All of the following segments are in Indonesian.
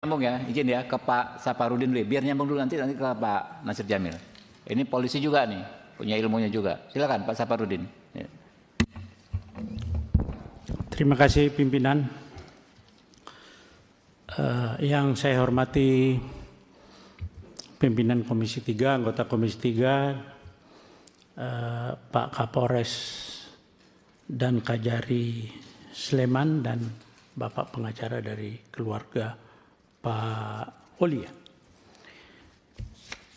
Nyambung ya, izin ya ke Pak Saparudin dulu. Biar nyambung dulu nanti ke Pak Nasir Jamil. Ini polisi juga nih, punya ilmunya juga. Silakan Pak Saparudin. Ya. Terima kasih pimpinan. Yang saya hormati pimpinan Komisi 3, anggota Komisi 3, Pak Kapolres dan Kajari Sleman dan Bapak pengacara dari keluarga Pak Oli.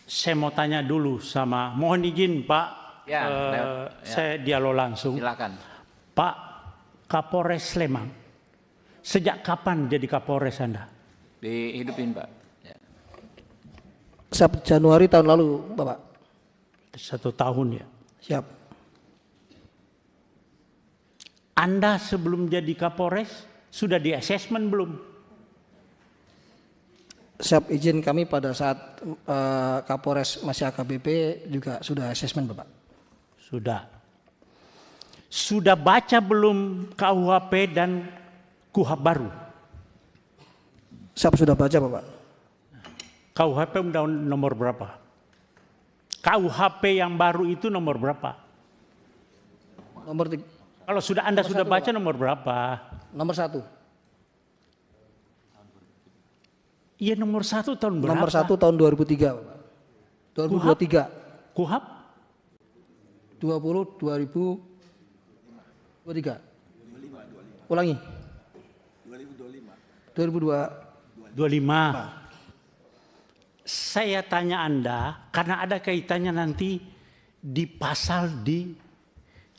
Saya mau tanya dulu sama, mohon izin Pak, saya dialog langsung. Silakan. Pak Kapolres Sleman, sejak kapan jadi Kapolres Anda? Dihidupin Pak. Ya. Januari tahun lalu Bapak. 1 tahun ya. Siap. Anda sebelum jadi Kapolres sudah di assessment belum? Siap, izin kami pada saat Kapolres masih AKBP juga sudah asesmen Bapak. Sudah. Sudah baca belum KUHP dan KUHP baru? Siap, sudah baca Bapak. KUHP undang nomor berapa? KUHP yang baru itu nomor berapa? Nomor Kalau sudah Anda sudah baca Bapak. nomor berapa? Nomor 1. Iya nomor 1 tahun berapa? Nomor 1 tahun 2003 Bapak. 2023. KUHP? 2023. Ulangi. 2025. 25. Saya tanya Anda karena ada kaitannya nanti di pasal di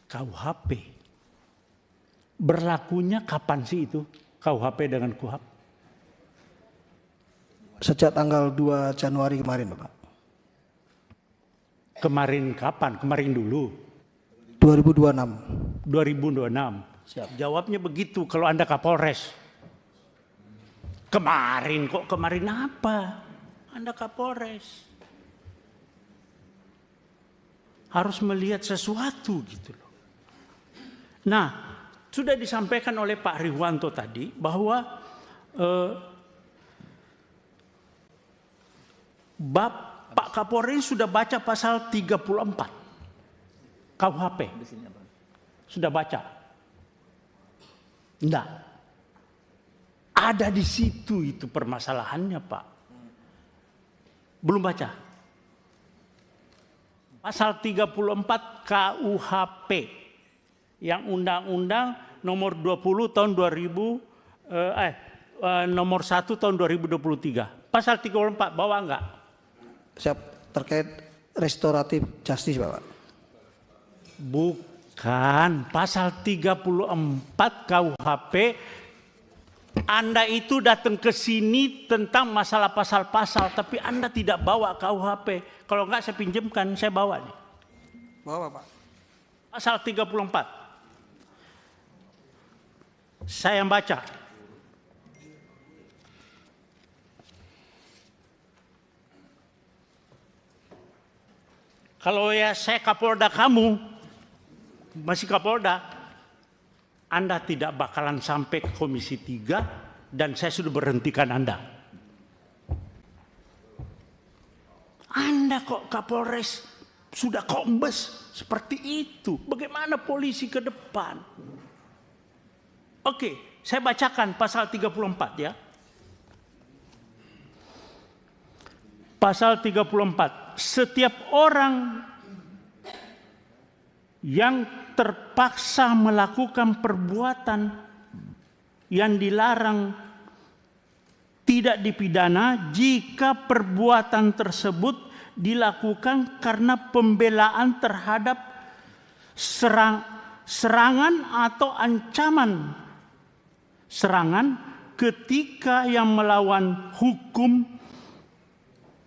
KUHP. Berlakunya kapan sih itu KUHP dengan KUHP? Sejak tanggal 2 Januari kemarin Bapak. Kemarin kapan? Kemarin dulu. 2026. 2026. Siap. Jawabnya begitu kalau Anda Kapolres. Kemarin kok kemarin apa? Anda Kapolres. Harus melihat sesuatu gitu loh. Nah, sudah disampaikan oleh Pak Riwanto tadi bahwa Pak Kapolres sudah baca pasal 34 KUHP. Sudah baca? Enggak. Ada di situ itu permasalahannya Pak. Belum baca. Pasal 34 KUHP yang undang-undang nomor 20 tahun 2000 nomor 1 tahun 2023. Pasal 34 bawa enggak? Siap, terkait restoratif justice Bapak. Bukan, pasal 34 KUHP. Anda itu datang ke sini tentang masalah pasal-pasal, tapi Anda tidak bawa KUHP. Kalau enggak saya pinjamkan, saya bawa nih. Bawa Bapak. Pasal 34. Saya yang baca. Kalau ya saya Kapolda kamu, masih Kapolda, Anda tidak bakalan sampai ke Komisi 3 dan saya sudah berhentikan Anda. Anda kok Kapolres sudah kombes seperti itu. Bagaimana polisi ke depan? Oke, saya bacakan pasal 34 ya. Pasal 34. Setiap orang yang terpaksa melakukan perbuatan yang dilarang tidak dipidana jika perbuatan tersebut dilakukan karena pembelaan terhadap serangan atau ancaman serangan ketika yang melawan hukum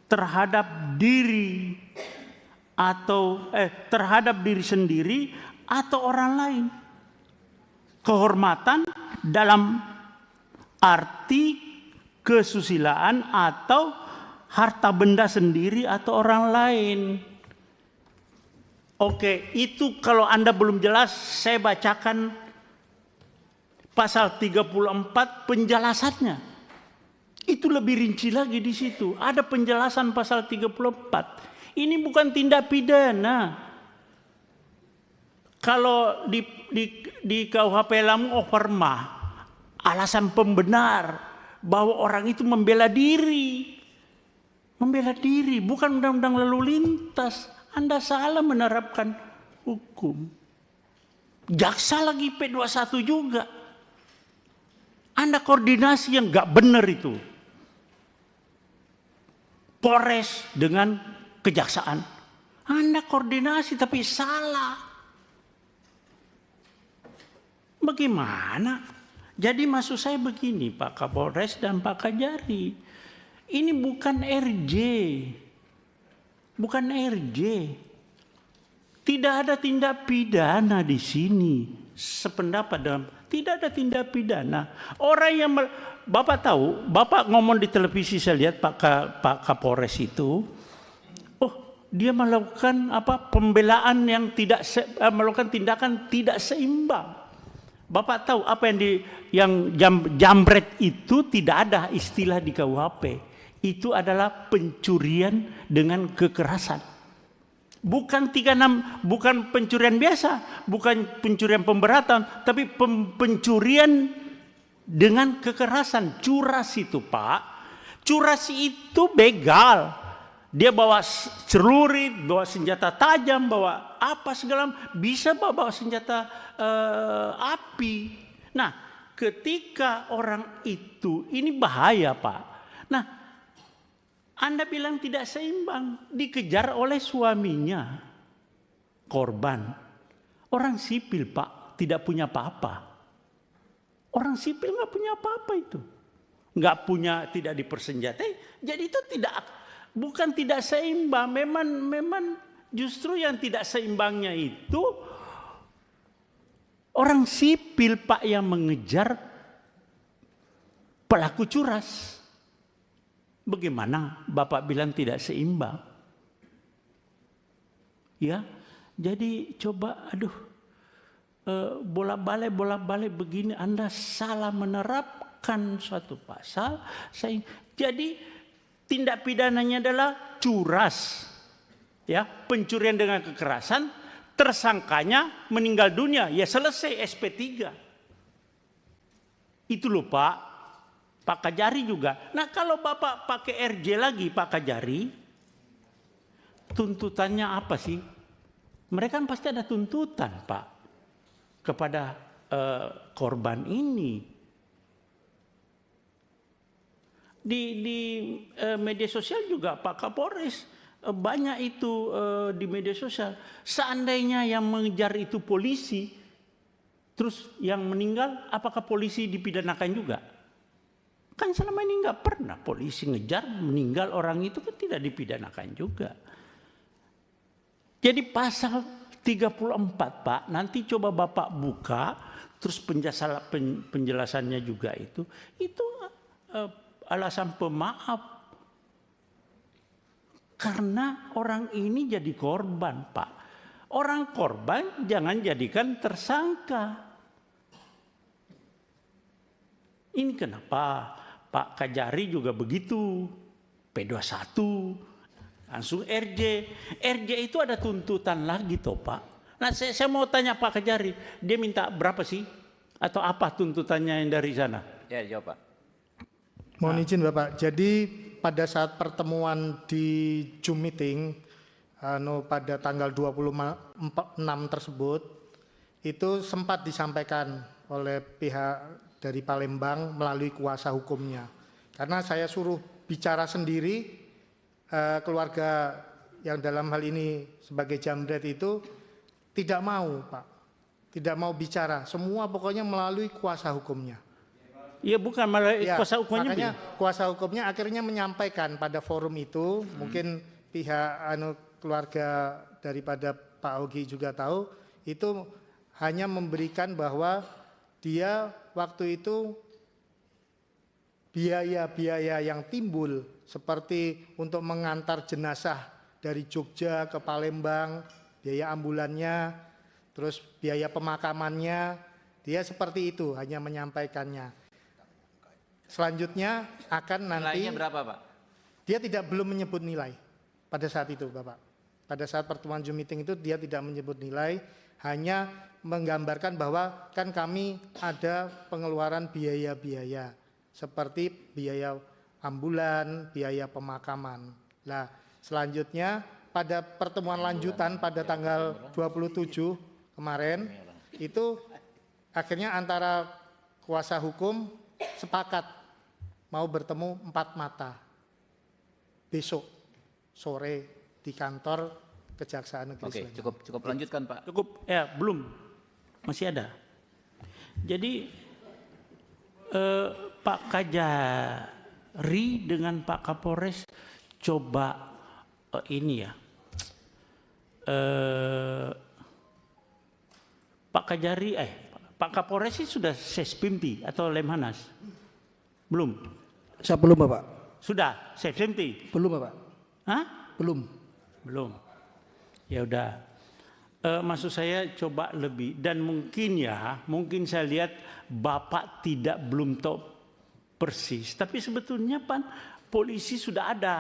terhadap diri atau terhadap diri sendiri atau orang lain. Kehormatan dalam arti kesusilaan atau harta benda sendiri atau orang lain. Oke, itu kalau Anda belum jelas, saya bacakan pasal 34 penjelasannya. Itu lebih rinci lagi di situ. Ada penjelasan pasal 34. Ini bukan tindak pidana. Kalau di KUHP Lamu Overmah, alasan pembenar bahwa orang itu membela diri. Membela diri, bukan undang-undang lalu lintas. Anda salah menerapkan hukum. Jaksa lagi P21 juga. Anda koordinasi yang nggak benar itu. Polres dengan kejaksaan. Anda koordinasi tapi salah. Bagaimana? Jadi maksud saya begini Pak Kapolres dan Pak Kajari. Ini bukan RJ. Bukan RJ. Tidak ada tindak pidana di sini. Sependapat dalam tidak ada tindak pidana. Orang yang Bapak tahu, Bapak ngomong di televisi saya lihat Pak Kapolres itu, oh dia melakukan pembelaan yang tidak melakukan tindakan tidak seimbang. Bapak tahu apa yang jambret itu tidak ada istilah di KUHP. Itu adalah pencurian dengan kekerasan. Bukan 36, bukan pencurian biasa, bukan pencurian pemberatan, tapi pencurian dengan kekerasan. Curas itu Pak, curas itu begal. Dia bawa celurit, bawa senjata tajam, bawa apa segala, bisa bawa senjata api. Nah, ketika orang itu, ini bahaya Pak. Nah, Anda bilang tidak seimbang, dikejar oleh suaminya, korban. Orang sipil Pak, tidak punya apa-apa. Orang sipil nggak punya apa-apa itu. Nggak punya, tidak dipersenjatai. Jadi itu bukan tidak seimbang. Memang justru yang tidak seimbangnya itu orang sipil Pak yang mengejar pelaku curas. Bagaimana Bapak bilang tidak seimbang? Ya, jadi coba bolak-balik begini Anda salah menerapkan suatu pasal. Jadi tindak pidananya adalah curas. Ya, pencurian dengan kekerasan, tersangkanya meninggal dunia, ya selesai SP3. Itu loh Pak Kajari juga. Nah kalau Bapak pakai RJ lagi Pak Kajari, tuntutannya apa sih? Mereka kan pasti ada tuntutan Pak kepada korban ini. Di media sosial juga Pak Kapolres banyak itu di media sosial. Seandainya yang mengejar itu polisi, terus yang meninggal, apakah polisi dipidanakan juga? Kan selama ini nggak pernah polisi ngejar meninggal orang itu kan tidak dipidanakan juga. Jadi pasal 34 Pak, nanti coba Bapak buka, terus penjelasannya juga itu alasan pemaaf. Karena orang ini jadi korban Pak. Orang korban jangan jadikan tersangka. Ini kenapa Pak Kajari juga begitu, P21, langsung RJ. RJ itu ada tuntutan lagi toh Pak. Nah saya mau tanya Pak Kajari, dia minta berapa sih? Atau apa tuntutannya yang dari sana? Ya jawab Pak. Mohon izin Bapak, jadi pada saat pertemuan di Zoom meeting pada tanggal 26 tersebut, itu sempat disampaikan oleh pihak dari Palembang melalui kuasa hukumnya. Karena saya suruh bicara sendiri, keluarga yang dalam hal ini sebagai jambret itu tidak mau Pak. Tidak mau bicara, semua pokoknya melalui kuasa hukumnya. Iya bukan melalui kuasa hukumnya. Makanya kuasa hukumnya akhirnya menyampaikan pada forum itu, mungkin pihak keluarga daripada Pak Ogi juga tahu, itu hanya memberikan bahwa dia waktu itu biaya-biaya yang timbul seperti untuk mengantar jenazah dari Jogja ke Palembang, biaya ambulannya, terus biaya pemakamannya, dia seperti itu hanya menyampaikannya. Selanjutnya akan nanti Nilainya berapa, Pak? dia belum menyebut nilai pada saat itu, Bapak. Pada saat pertemuan Zoom meeting itu dia tidak menyebut nilai, hanya menggambarkan bahwa kan kami ada pengeluaran biaya-biaya seperti biaya ambulan, biaya pemakaman. Nah, selanjutnya pada pertemuan lanjutan pada tanggal 27 kemarin itu akhirnya antara kuasa hukum sepakat mau bertemu 4 mata besok sore di kantor Kejaksaan Negeri Oke, Sleman. cukup lanjutkan, Pak. Cukup, ya belum, masih ada. Jadi Pak Kajari dengan Pak Kapolres coba ini ya, Pak Kajari, Pak Kapolres sih sudah Sespimti atau Lemhanas? Belum? Saya belum Bapak. Sudah Sespimti? Belum Bapak. Hah? Belum. Belum. Ya udah. Maksud saya coba lebih, dan mungkin saya lihat Bapak belum tahu persis, tapi sebetulnya Pak polisi sudah ada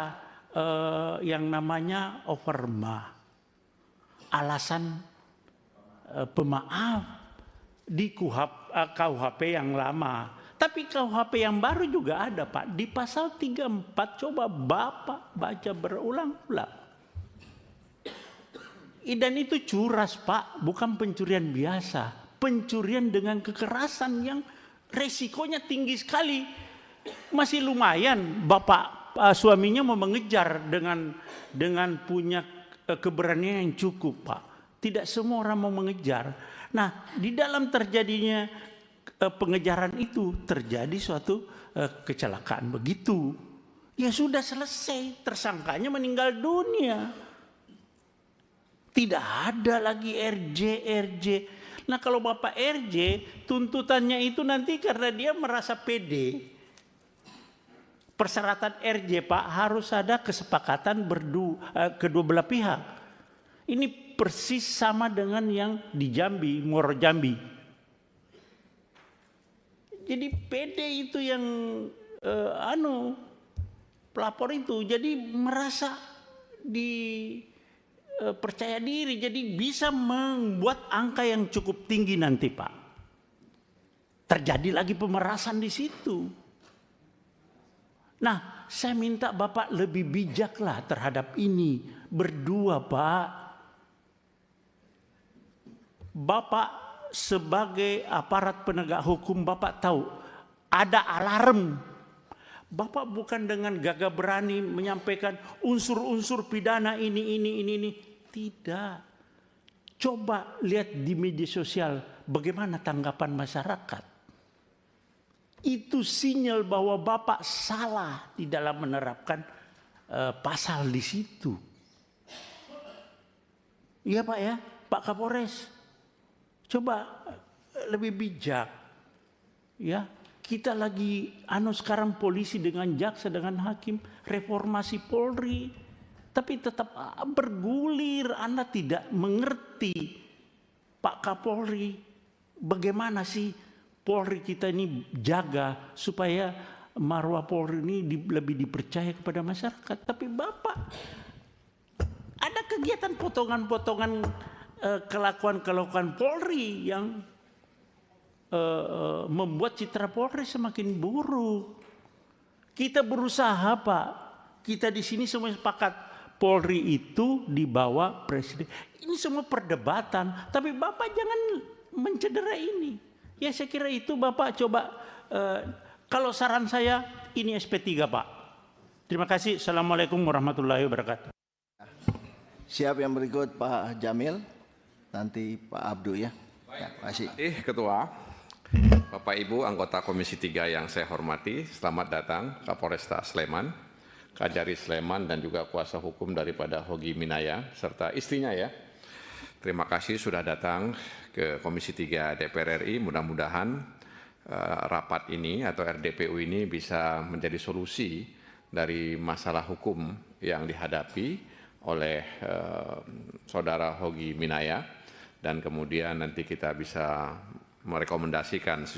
yang namanya overma, alasan pemaaf di KUHP yang lama. Tapi KUHP yang baru juga ada, Pak. Di pasal 34 coba Bapak baca berulang-ulang. Dan itu curas, Pak, bukan pencurian biasa. Pencurian dengan kekerasan yang resikonya tinggi sekali. Masih lumayan Bapak suaminya mau mengejar dengan punya keberanian yang cukup, Pak. Tidak semua orang mau mengejar. Nah, di dalam terjadinya pengejaran itu terjadi suatu kecelakaan begitu. Ya sudah selesai, tersangkanya meninggal dunia. Tidak ada lagi RJ. Nah kalau Bapak RJ, tuntutannya itu nanti karena dia merasa pede. Persyaratan RJ, Pak, harus ada kesepakatan kedua belah pihak. Ini persis sama dengan yang di Jambi, Muaro Jambi. Jadi pede itu yang pelapor itu, jadi merasa percaya diri, jadi bisa membuat angka yang cukup tinggi nanti, Pak. Terjadi lagi pemerasan di situ. Nah, saya minta Bapak lebih bijaklah terhadap ini. Berdua, Pak. Bapak sebagai aparat penegak hukum, Bapak tahu ada alarm. Bapak bukan dengan gagah berani menyampaikan unsur-unsur pidana ini. Tidak. Coba lihat di media sosial bagaimana tanggapan masyarakat. Itu sinyal bahwa Bapak salah di dalam menerapkan pasal di situ. Iya Pak ya, Pak Kapolres. Coba lebih bijak. Ya, kita lagi sekarang polisi dengan jaksa dengan hakim, reformasi Polri. Tapi tetap bergulir, Anda tidak mengerti Pak Kapolri. Bagaimana sih Polri kita ini jaga supaya marwah Polri ini lebih dipercaya kepada masyarakat. Tapi Bapak ada kegiatan potongan-potongan kelakuan Polri yang membuat citra Polri semakin buruk. Kita berusaha, Pak. Kita di sini semua sepakat Polri itu di bawah presiden. Ini semua perdebatan, tapi Bapak jangan mencederai ini. Ya saya kira itu Bapak coba, kalau saran saya ini SP3 Pak. Terima kasih. Assalamualaikum warahmatullahi wabarakatuh. Siap, yang berikut Pak Jamil, nanti Pak Abdu ya. Terima kasih. Ketua, Bapak Ibu anggota Komisi 3 yang saya hormati, selamat datang Kapolresta Sleman, Kajari Sleman, dan juga kuasa hukum daripada Hogi Minaya serta istrinya ya. Terima kasih sudah datang ke Komisi 3 DPR RI. Mudah-mudahan rapat ini atau RDPU ini bisa menjadi solusi dari masalah hukum yang dihadapi oleh saudara Hogi Minaya, dan kemudian nanti kita bisa merekomendasikan